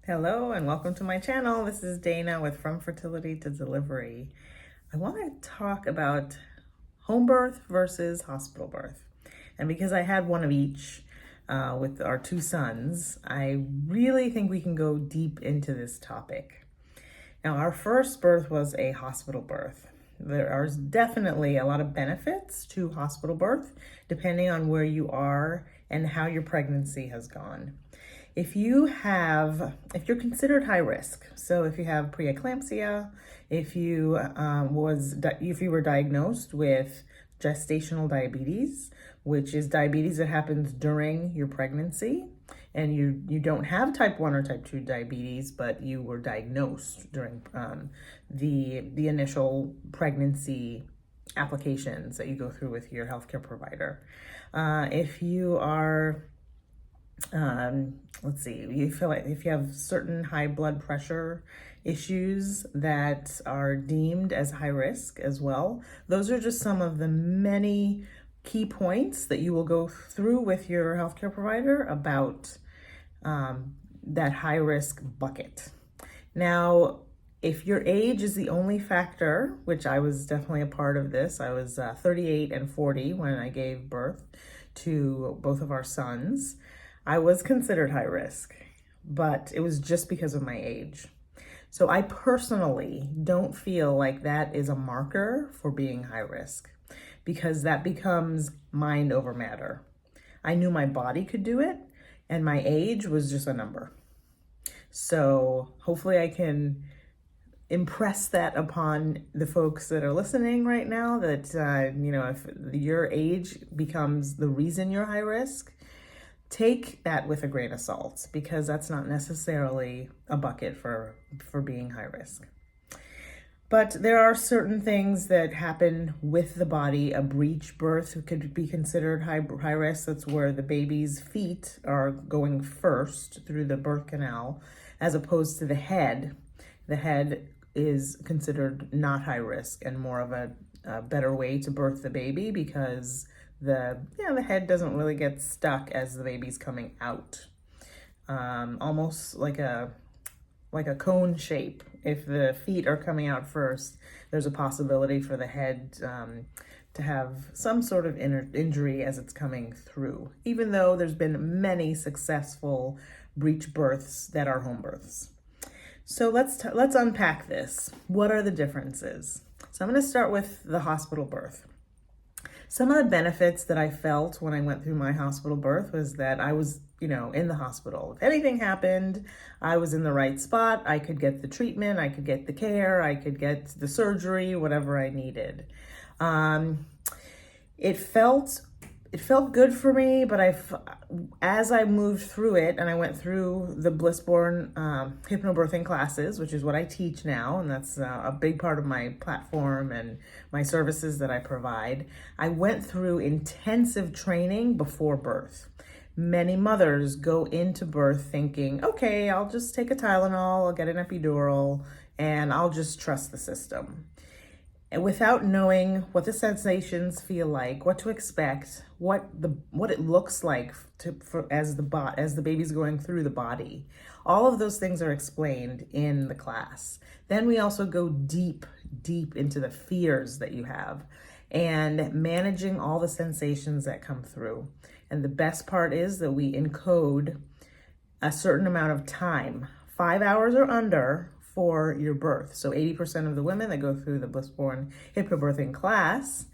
Hello and welcome to my channel. This is Dana with From Fertility to Delivery. I want to talk about home birth versus hospital birth. And because I had one of each with our two sons, I really think we can go deep into this topic. Now, our first birth was a hospital birth. There are definitely a lot of benefits to hospital birth, depending on where you are and how your pregnancy has gone. If you're considered high risk, so if you have preeclampsia, if you were diagnosed with gestational diabetes, which is diabetes that happens during your pregnancy, and you don't have type 1 or type 2 diabetes, but you were diagnosed during the initial pregnancy applications that you go through with your healthcare provider. If you are you feel like if you have certain high blood pressure issues that are deemed as high risk as well, those are just some of the many key points that you will go through with your healthcare provider about that high risk bucket. Now, if your age is the only factor, which I was definitely a part of this, I was 38 and 40 when I gave birth to both of our sons. I was considered high risk, but it was just because of my age. So I personally don't feel like that is a marker for being high risk, because that becomes mind over matter. I knew my body could do it, and my age was just a number. So hopefully I can impress that upon the folks that are listening right now, that if your age becomes the reason you're high risk, take that with a grain of salt, because that's not necessarily a bucket for being high risk. But there are certain things that happen with the body. A breech birth could be considered high risk. That's where the baby's feet are going first through the birth canal, as opposed to the head. The head is considered not high risk and more of a better way to birth the baby, because the head doesn't really get stuck as the baby's coming out. Almost like a cone shape. If the feet are coming out first, there's a possibility for the head to have some sort of injury as it's coming through, even though there's been many successful breech births that are home births. So let's unpack this. What are the differences? So I'm going to start with the hospital birth. Some of the benefits that I felt when I went through my hospital birth was that I was, in the hospital. If anything happened, I was in the right spot. I could get the treatment, I could get the care, I could get the surgery, whatever I needed. It felt good for me, but as I moved through it and I went through the Blissborn hypnobirthing classes, which is what I teach now, and that's a big part of my platform and my services that I provide, I went through intensive training before birth. Many mothers go into birth thinking, okay, I'll just take a Tylenol, I'll get an epidural, and I'll just trust the system. And without knowing what the sensations feel like, what to expect, what it looks like as the baby's going through the body, all of those things are explained in the class. Then we also go deep into the fears that you have and managing all the sensations that come through. And the best part is that we encode a certain amount of time, 5 hours or under, for your birth. So 80% of the women that go through the Blissborn hypnobirthing class,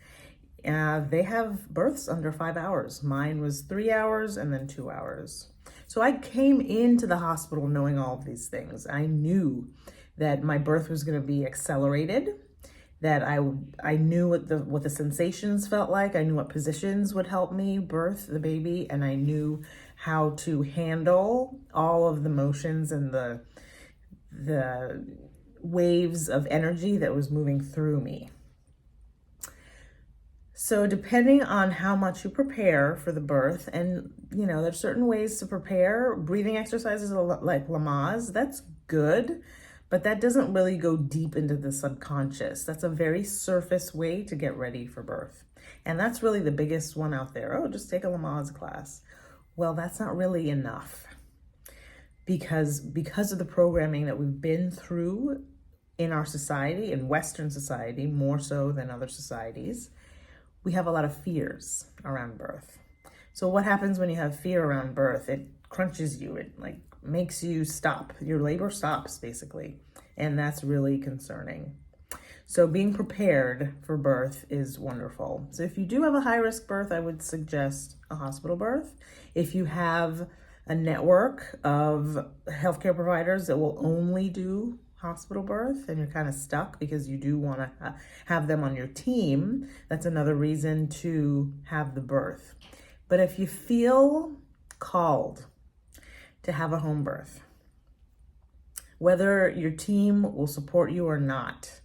they have births under 5 hours. Mine was 3 hours and then 2 hours. So I came into the hospital knowing all of these things. I knew that my birth was going to be accelerated, that I knew what the sensations felt like. I knew what positions would help me birth the baby, and I knew how to handle all of the motions and the waves of energy that was moving through me. So depending on how much you prepare for the birth, and there's certain ways to prepare. Breathing exercises like Lamaze, that's good, but that doesn't really go deep into the subconscious. That's a very surface way to get ready for birth. And that's really the biggest one out there. Oh, just take a Lamaze class. Well, that's not really enough, because of the programming that we've been through in our society, in Western society, more so than other societies, we have a lot of fears around birth. So what happens when you have fear around birth? It crunches you. It like makes you stop. Your labor stops basically. And that's really concerning. So being prepared for birth is wonderful. So if you do have a high risk birth, I would suggest a hospital birth. If you have a network of healthcare providers that will only do hospital birth and you're kind of stuck because you do want to have them on your team, that's another reason to have the birth. But if you feel called to have a home birth, whether your team will support you or not,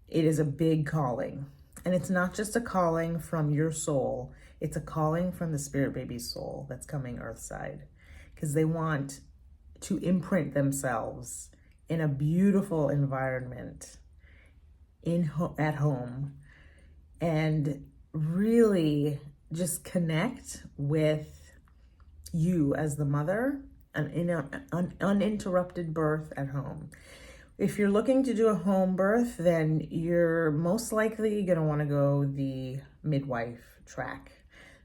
it is a big calling. And it's not just a calling from your soul, it's a calling from the spirit baby's soul that's coming earthside, because they want to imprint themselves in a beautiful environment at home and really just connect with you as the mother, an uninterrupted birth at home. If you're looking to do a home birth, then you're most likely going to want to go the midwife track.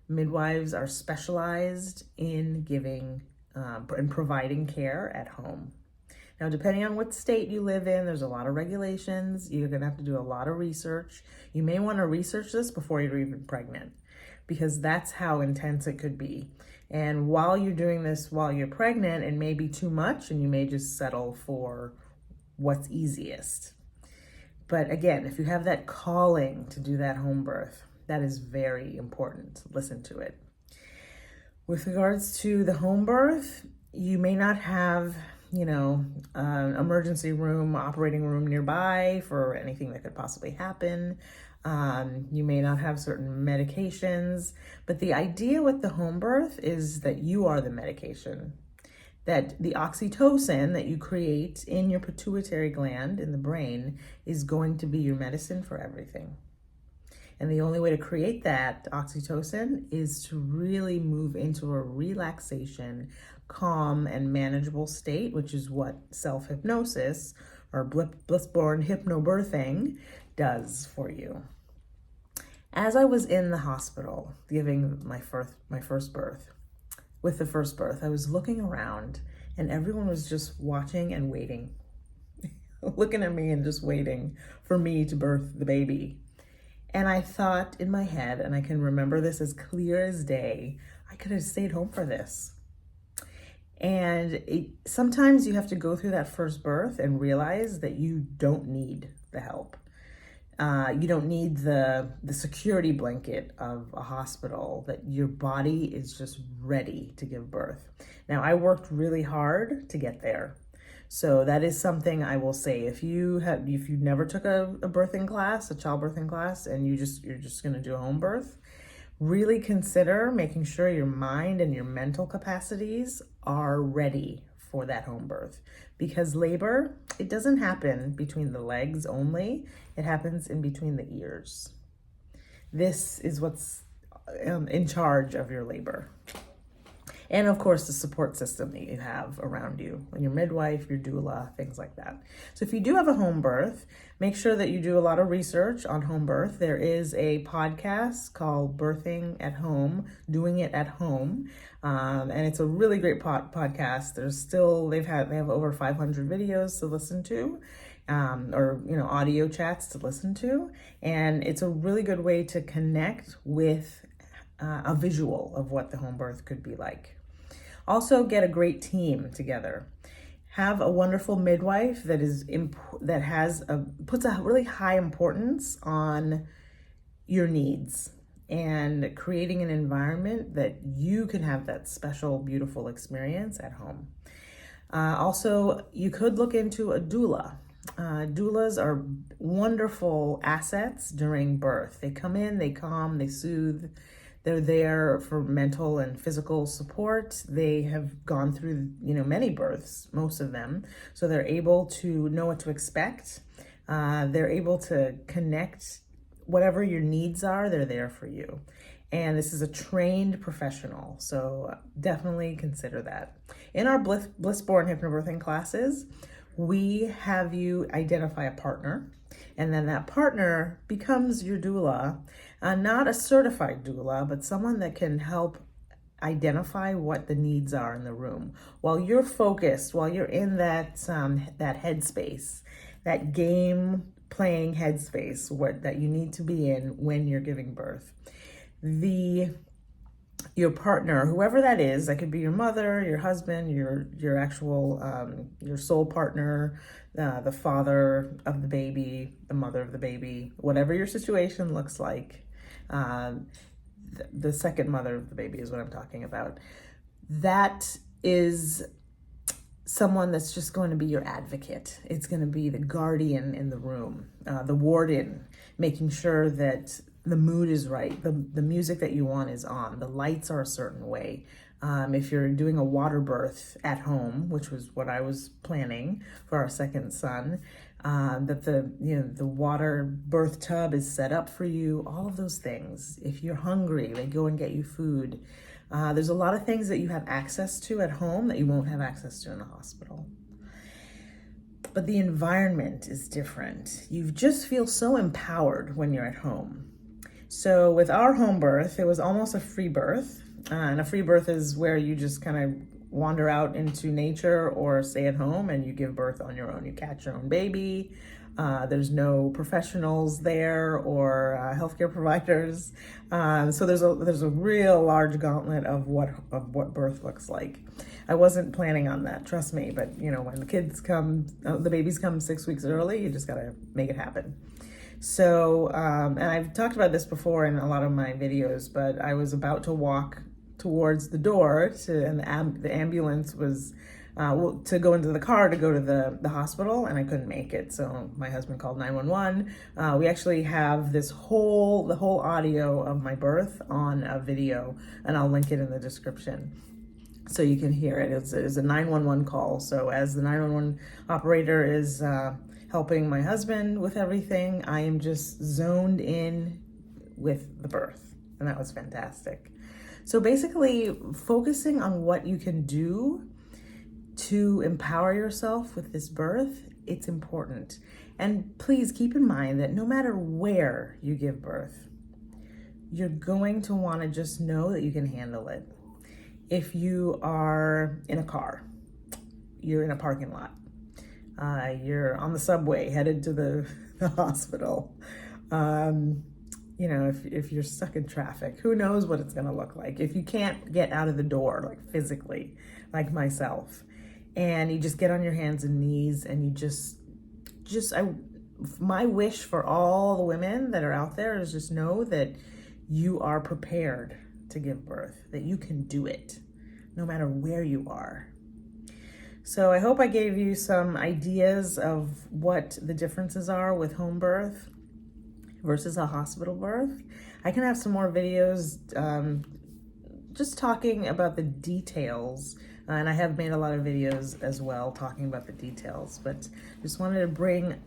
Midwives are specialized in giving and providing care at home. Now, depending on what state you live in, there's a lot of regulations. You're going to have to do a lot of research. You may want to research this before you're even pregnant, because that's how intense it could be. And while you're doing this while you're pregnant, it may be too much and you may just settle for what's easiest. But again, if you have that calling to do that home birth, that is very important. Listen to it. With regards to the home birth, you may not have, an emergency room, operating room nearby for anything that could possibly happen. You may not have certain medications, but the idea with the home birth is that you are the medication, that the oxytocin that you create in your pituitary gland in the brain is going to be your medicine for everything. And the only way to create that oxytocin is to really move into a relaxation, calm, and manageable state, which is what self-hypnosis or bliss-born hypnobirthing does for you. As I was in the hospital giving my first birth, with the first birth, I was looking around and everyone was just watching and waiting, looking at me and just waiting for me to birth the baby. And I thought in my head, and I can remember this as clear as day, I could have stayed home for this. And sometimes you have to go through that first birth and realize that you don't need the help. You don't need the security blanket of a hospital, that your body is just ready to give birth. Now, I worked really hard to get there. So that is something I will say. If you never took a birthing class, a childbirthing class, and you're just going to do a home birth, really consider making sure your mind and your mental capacities are ready for that home birth, because labor, it doesn't happen between the legs only, it happens in between the ears. This is what's in charge of your labor. And of course, the support system that you have around you, and your midwife, your doula, things like that. So if you do have a home birth, make sure that you do a lot of research on home birth. There is a podcast called Birthing at Home, Doing It at Home. And it's a really great podcast. They have over 500 videos to listen to, or audio chats to listen to. And it's a really good way to connect with a visual of what the home birth could be like. Also, get a great team together. Have a wonderful midwife that puts a really high importance on your needs and creating an environment that you can have that special, beautiful experience at home. Also, you could look into a doula. Doulas are wonderful assets during birth. They come in, they calm, they soothe. They're there for mental and physical support. They have gone through, many births, most of them. So they're able to know what to expect. They're able to connect whatever your needs are, they're there for you. And this is a trained professional, so definitely consider that. In our Blissborn hypnobirthing classes, we have you identify a partner, and then that partner becomes your doula, not a certified doula, but someone that can help identify what the needs are in the room while you're focused, while you're in that headspace, that game playing headspace that you need to be in when you're giving birth. Your partner, whoever that is, that could be your mother, your husband, your actual your soul partner, the father of the baby, the mother of the baby, whatever your situation looks like. The second mother of the baby is what I'm talking about. That is someone that's just going to be your advocate. It's going to be the guardian in the room, the warden, making sure that the mood is right, the music that you want is on, the lights are a certain way. If you're doing a water birth at home, which was what I was planning for our second son, that the water birth tub is set up for you, all of those things. If you're hungry, they go and get you food. There's a lot of things that you have access to at home that you won't have access to in the hospital. But the environment is different. You just feel so empowered when you're at home. So with our home birth, it was almost a free birth. And a free birth is where you just kind of wander out into nature or stay at home and you give birth on your own. You catch your own baby. There's no professionals there or healthcare providers. So there's a real large gauntlet of what birth looks like. I wasn't planning on that, trust me. But when the babies come 6 weeks early, you just gotta make it happen. So, and I've talked about this before in a lot of my videos, but I was about to walk towards the door and the ambulance was to go into the car to go to the hospital, and I couldn't make it. So my husband called 911. We actually have the whole audio of my birth on a video, and I'll link it in the description so you can hear it. It's a 911 call. So as the 911 operator is helping my husband with everything, I am just zoned in with the birth, and that was fantastic. So basically, focusing on what you can do to empower yourself with this birth, it's important. And please keep in mind that no matter where you give birth, you're going to want to just know that you can handle it. If you are in a car, you're in a parking lot, you're on the subway headed to the hospital. If you're stuck in traffic, who knows what it's going to look like. If you can't get out of the door, like physically, like myself, and you just get on your hands and knees and you my wish for all the women that are out there is just know that you are prepared to give birth, that you can do it no matter where you are. So I hope I gave you some ideas of what the differences are with home birth versus a hospital birth. I can have some more videos just talking about the details, and I have made a lot of videos as well talking about the details, but just wanted to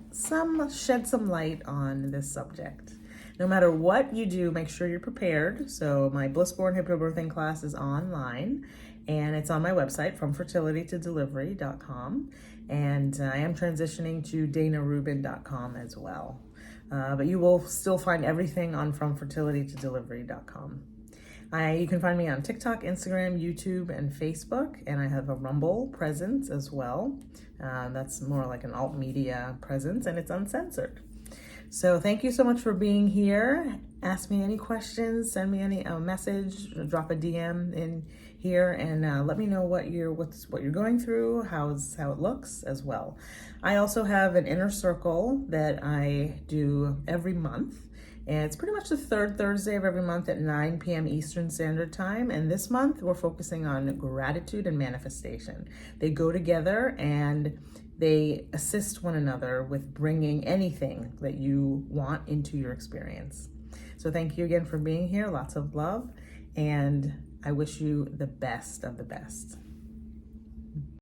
shed some light on this subject. No matter what you do, make sure you're prepared. So my Blissborn hypnobirthing class is online, and it's on my website, fromfertilitytodelivery.com, and I am transitioning to danarubin.com as well. But you will still find everything on fromfertilitytodelivery.com. You can find me on TikTok, Instagram, YouTube, and Facebook, and I have a Rumble presence as well. That's more like an alt media presence, and it's uncensored. So thank you so much for being here. Ask me any questions, send me any message, drop a DM in here, and let me know what you're going through, how it looks as well. I also have an inner circle that I do every month, and it's pretty much the third Thursday of every month at 9 p.m. Eastern Standard Time. And this month we're focusing on gratitude and manifestation. They go together and they assist one another with bringing anything that you want into your experience. So thank you again for being here. Lots of love, and I wish you the best of the best.